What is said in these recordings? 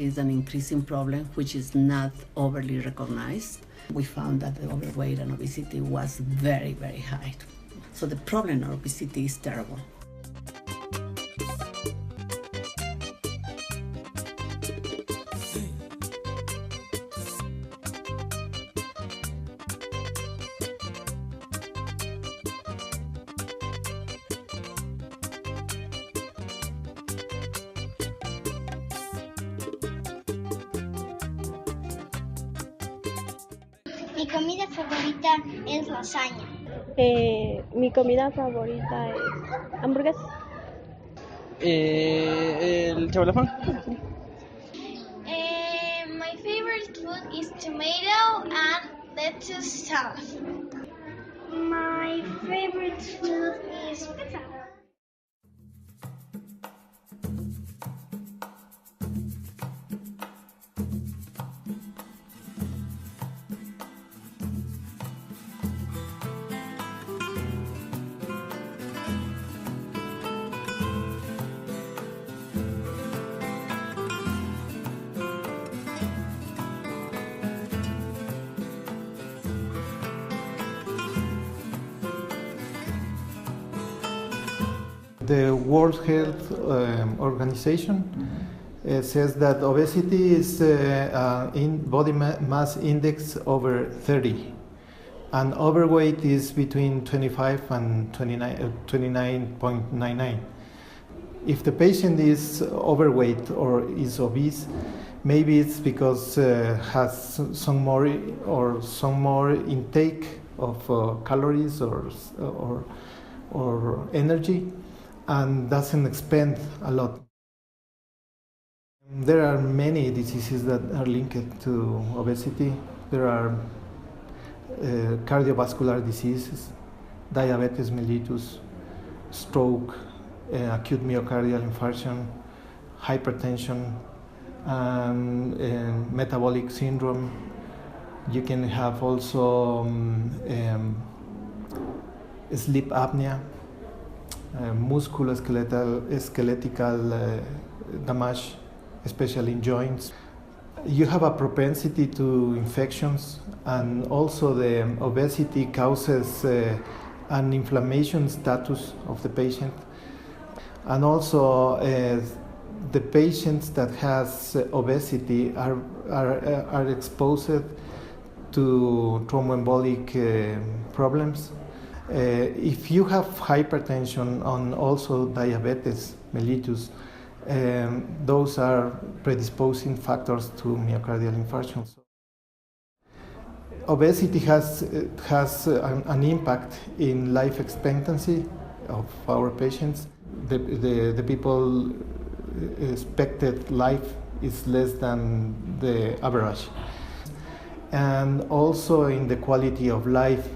is an increasing problem which is not overly recognized. We found that the overweight and obesity was very, very high. So the problem of obesity is terrible. Mi comida favorita es lasaña. Mi comida favorita es hamburguesas. El chabalafón. My favorite food is tomato and lettuce salad. My favorite food is pizza. The World Health Organization says that obesity is in body mass index over 30, and overweight is between 25 and 29.99. If the patient is overweight or is obese, maybe it's because has some more intake of calories or energy, and doesn't expend a lot. There are many diseases that are linked to obesity. There are cardiovascular diseases, diabetes mellitus, stroke, acute myocardial infarction, hypertension, metabolic syndrome. You can have also sleep apnea, musculoskeletal damage, especially in joints. You have a propensity to infections, and also the obesity causes an inflammation status of the patient. And also the patients that has obesity are exposed to thromboembolic problems. If you have hypertension and also diabetes mellitus, those are predisposing factors to myocardial infarction. Obesity has an impact in life expectancy of our patients. The people expected life is less than the average, and also in the quality of life.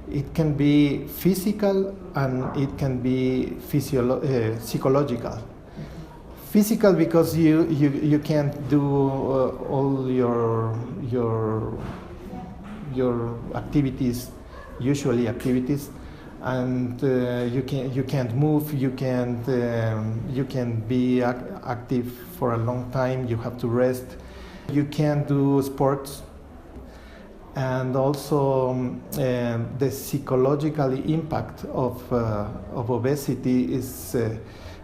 It can be physical and it can be psychological. Physical because you can't do all your activities, usually activities, and you can't move. You can be active for a long time. You have to rest. You can't do sports. And also the psychological impact of obesity is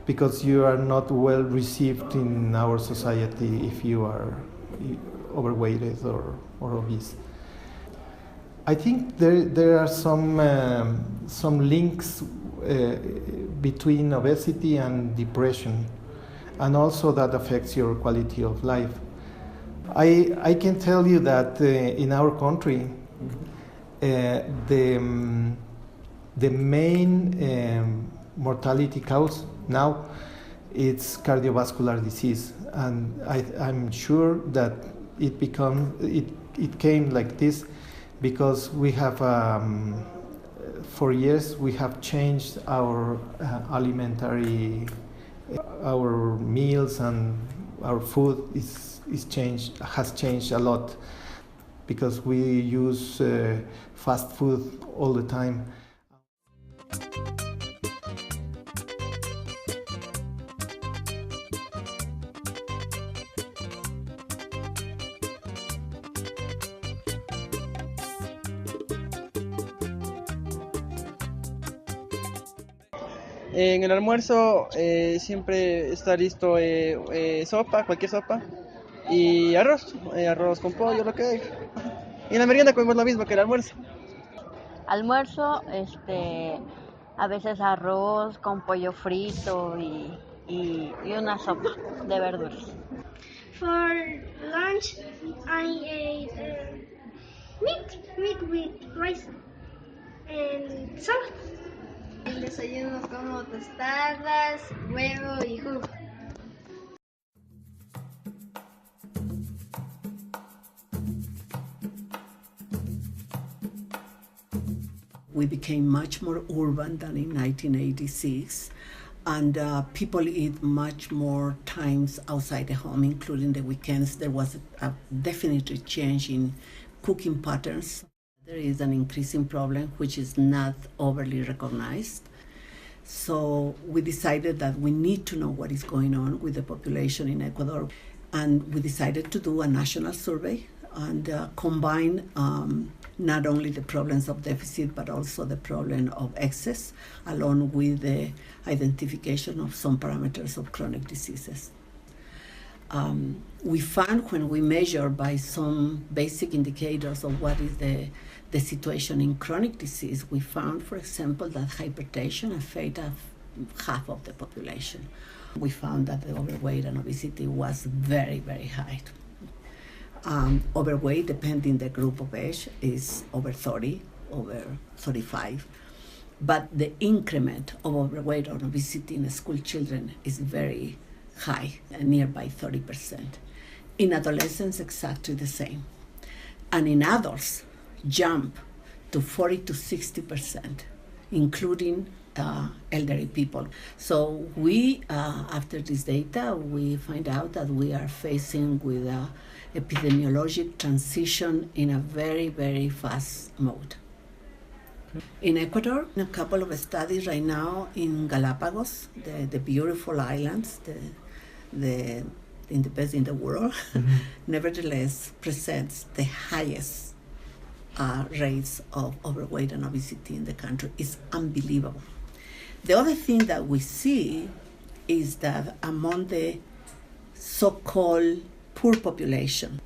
because you are not well received in our society if you are overweighted or obese. I think there are some links between obesity and depression, and also that affects your quality of life. I can tell you that in our country, the main mortality cause now it's cardiovascular disease, and I'm sure that it came like this because we have for years we have changed our our meals, and our food has changed a lot because we use fast food all the time. En el almuerzo siempre está listo sopa, cualquier sopa, y arroz con pollo, lo que hay. Y en la merienda comemos lo mismo que el almuerzo. Almuerzo, a veces arroz con pollo frito y una sopa de verduras. For lunch, I ate meat with rice and salad. El desayuno como tostadas, huevo y jugo. We became much more urban than in 1986, and people eat much more times outside the home, including the weekends. There was a definite change in cooking patterns. There is an increasing problem which is not overly recognized. So we decided that we need to know what is going on with the population in Ecuador. And we decided to do a national survey and combine not only the problems of deficit, but also the problem of excess, along with the identification of some parameters of chronic diseases. We found when we measure by some basic indicators of what is the situation in chronic disease, we found, for example, that hypertension affected half of the population. We found that the overweight and obesity was very, very high. Overweight, depending the group of age, is over 30, over 35. But the increment of overweight or obesity in school children is very high, nearby 30%. In adolescents, exactly the same. And in adults, jump to 40 to 60%, including elderly people. So we, after this data, we find out that we are facing with a epidemiologic transition in a very, very fast mode. In Ecuador, a couple of studies right now in Galapagos, the beautiful islands, the best in the world, nevertheless presents the highest rates of overweight and obesity in the country. It's unbelievable. The other thing that we see is that among the so-called poor population,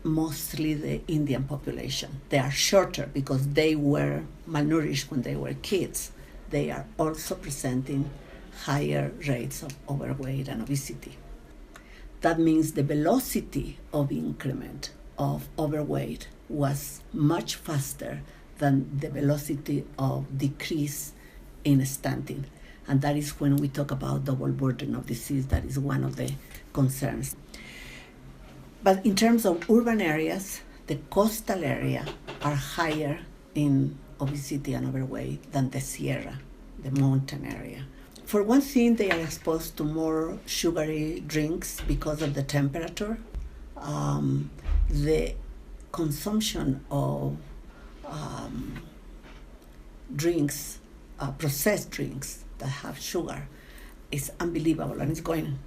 mostly the Indian population, they are shorter because they were malnourished when they were kids. They are also presenting higher rates of overweight and obesity. That means the velocity of increment of overweight was much faster than the velocity of decrease in stunting. And that is when we talk about double burden of disease, that is one of the concerns. But in terms of urban areas, the coastal area are higher in obesity and overweight than the Sierra, the mountain area. For one thing, they are exposed to more sugary drinks because of the temperature. The consumption of drinks, processed drinks that have sugar, is unbelievable, and it's going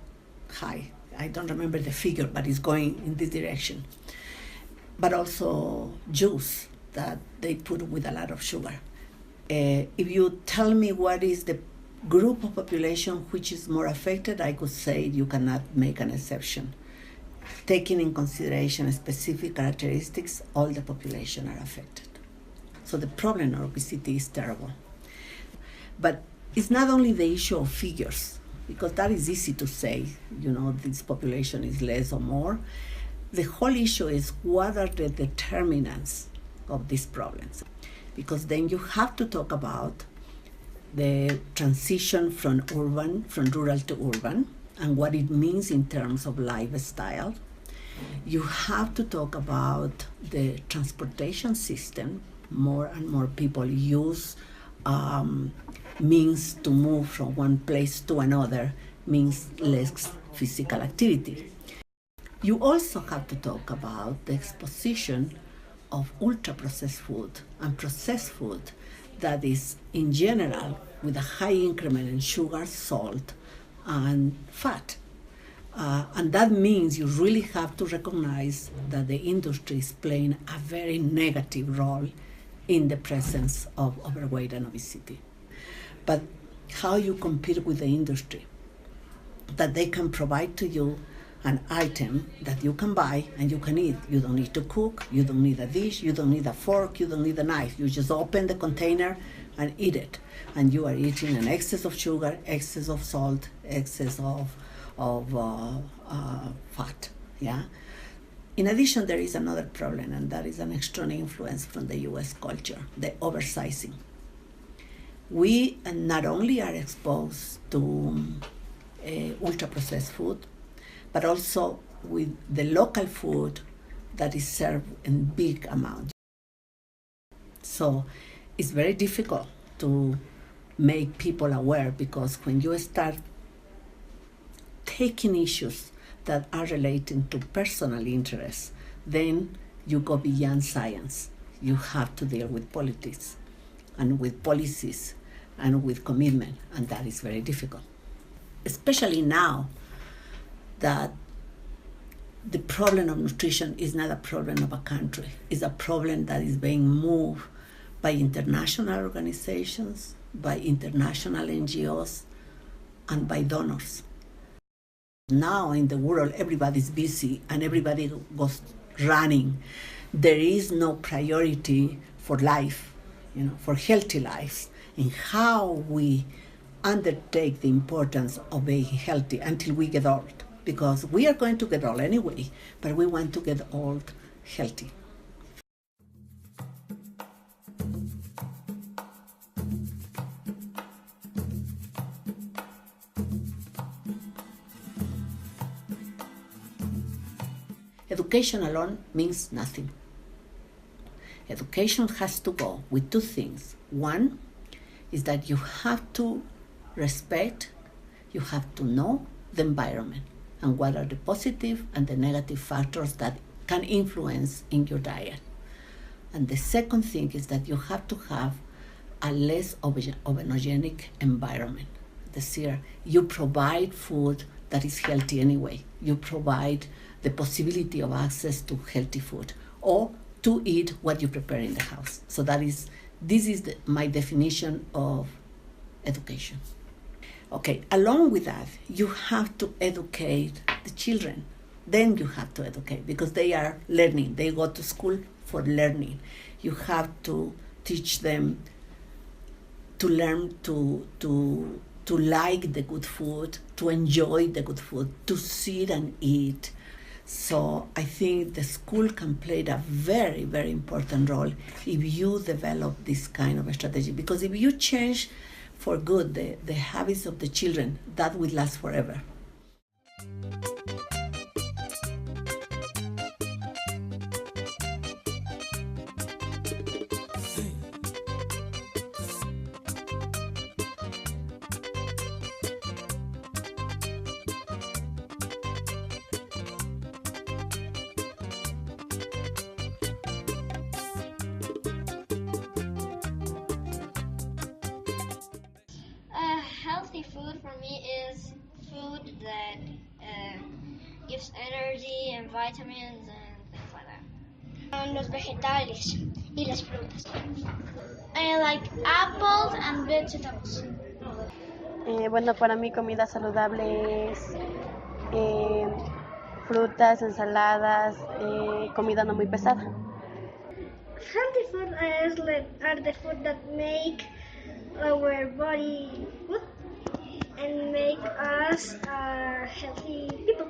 high. I don't remember the figure, but it's going in this direction. But also juice that they put with a lot of sugar. If you tell me what is the group of population which is more affected, I could say you cannot make an exception. Taking in consideration specific characteristics, all the population are affected. So the problem of obesity is terrible. But it's not only the issue of figures, because that is easy to say, this population is less or more. The whole issue is what are the determinants of these problems? Because then you have to talk about the transition from rural to urban, and what it means in terms of lifestyle. You have to talk about the transportation system. More and more people use means to move from one place to another, means less physical activity. You also have to talk about the exposition of ultra-processed food and processed food that is, in general, with a high increment in sugar, salt, and fat. And that means you really have to recognize that the industry is playing a very negative role in the presence of overweight and obesity. But how you compete with the industry, that they can provide to you an item that you can buy and you can eat. You don't need to cook, you don't need a dish, you don't need a fork, you don't need a knife. You just open the container and eat it. And you are eating an excess of sugar, excess of salt, excess of fat. Yeah. In addition, there is another problem, and that is an external influence from the US culture, the oversizing. We not only are exposed to ultra-processed food, but also with the local food that is served in big amounts. So it's very difficult to make people aware, because when you start taking issues that are relating to personal interests, then you go beyond science. You have to deal with politics and with policies and with commitment, and that is very difficult. Especially now that the problem of nutrition is not a problem of a country, it's a problem that is being moved by international organizations, by international NGOs, and by donors. Now in the world, everybody's busy and everybody goes running. There is no priority for life, for healthy lives, and how we undertake the importance of being healthy until we get old. Because we are going to get old anyway, but we want to get old healthy. Education alone means nothing. Education has to go with two things. One is that you have to respect, you have to know the environment and what are the positive and the negative factors that can influence in your diet. And the second thing is that you have to have a less obesogenic environment. This year, you provide food that is healthy anyway. You provide the possibility of access to healthy food, or to eat what you prepare in the house. So this is my definition of education. Okay, along with that, you have to educate the children. Then you have to educate, because they are learning. They go to school for learning. You have to teach them to learn to like the good food, to enjoy the good food, to sit and eat. So I think the school can play a very, very important role if you develop this kind of a strategy. Because if you change for good the habits of the children, that will last forever. Healthy food for me is food that gives energy and vitamins and things like that. Los vegetales y las frutas. I like apples and vegetables. Bueno, para mí comida saludable es frutas, ensaladas, comida no muy pesada. Healthy food are the food that make our body good and make us healthy people.